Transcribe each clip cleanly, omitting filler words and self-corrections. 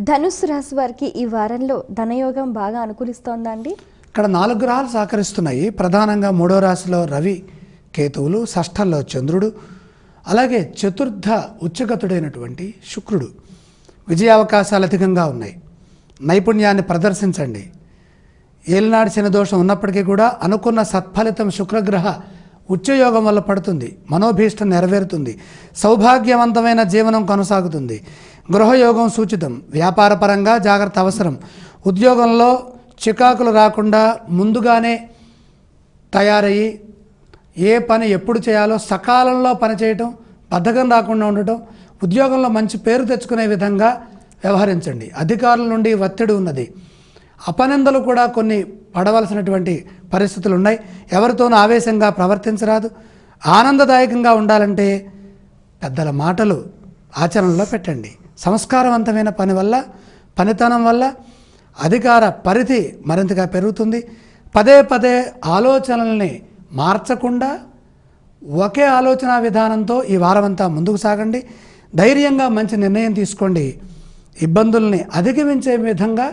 ధనుస్సు రాశి వారికి ఈ వారంలో ధనయోగం బాగా అనుకూలిస్తోందా అండి? ఇక్కడ 4 గ్రహాలు సహకరిస్తున్నాయి. ప్రధానంగా 3వ రాశిలో రవి, కేతువులు, షష్ఠంలో చంద్రుడు, అలాగే చతుర్థ ఉచ్చగతుడైనటువంటి శుక్రుడు. విజయావకాశాలు అధికంగా ఉన్నాయి. నైపుణ్యాన్ని ప్రదర్శించండి. ఏలినాడు శని దోషం ఉన్నప్పటికీ కూడా అనుకున్న సత్ఫలితం శుక్రగ్రహ ఉచ్చయోగం వల్ల పడుతుంది. మనోభీష్టం నెరవేరుతుంది. సౌభాగ్యవంతమైన జీవనం కొనసాగుతుంది. గృహయోగం సూచితం. వ్యాపారపరంగా జాగ్రత్త అవసరం. ఉద్యోగంలో చికాకులు రాకుండా ముందుగానే తయారయ్యి ఏ పని ఎప్పుడు చేయాలో సకాలంలో పనిచేయటం, బద్ధకం రాకుండా ఉండటం, ఉద్యోగంలో మంచి పేరు తెచ్చుకునే విధంగా వ్యవహరించండి. అధికారుల నుండి ఒత్తిడి ఉన్నది. అపనిందలు కూడా కొన్ని పడవలసినటువంటి పరిస్థితులు ఉన్నాయి. ఎవరితోనూ ఆవేశంగా ప్రవర్తించరాదు. ఆనందదాయకంగా ఉండాలంటే పెద్దల మాటలు ఆచరణలో పెట్టండి. సంస్కారవంతమైన పని వల్ల, పనితనం వల్ల అధికార పరిధి మరింతగా పెరుగుతుంది. పదే పదే ఆలోచనల్ని మార్చకుండా ఒకే ఆలోచన విధానంతో ఈ వారమంతా ముందుకు సాగండి. ధైర్యంగా మంచి నిర్ణయం తీసుకోండి. ఇబ్బందుల్ని అధిగమించే విధంగా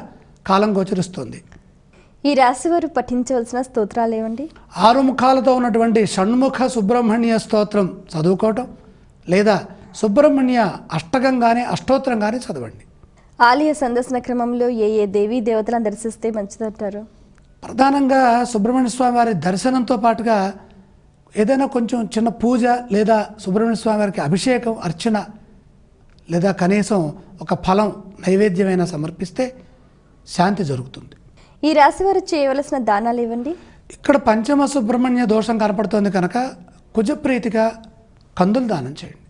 కాలం గోచరిస్తుంది. ఈ రాశి వారు పఠించవలసిన స్తోత్రాలు ఏమండి? 6 ముఖాలతో ఉన్నటువంటి షణ్ముఖ సుబ్రహ్మణ్య స్తోత్రం చదువుకోవటం, లేదా సుబ్రహ్మణ్య అష్టకం కానీ అష్టోత్తరం కానీ చదవండి. ఆలయ సందర్శన క్రమంలో ఏ ఏ దేవీ దేవతలను దర్శిస్తే మంచిదంటారు? ప్రధానంగా సుబ్రహ్మణ్య స్వామి వారి దర్శనంతో పాటుగా ఏదైనా కొంచెం చిన్న పూజ, లేదా సుబ్రహ్మణ్య స్వామి వారికి అభిషేకం, అర్చన, లేదా కనీసం ఒక ఫలం నైవేద్యమైన సమర్పిస్తే శాంతి జరుగుతుంది. ఈ రాశి వారు చేయవలసిన దానాలు ఏవండి? ఇక్కడ పంచమ సుబ్రహ్మణ్య దోషం కనపడుతోంది కనుక కుజప్రీతిగా కందులు దానం చేయండి.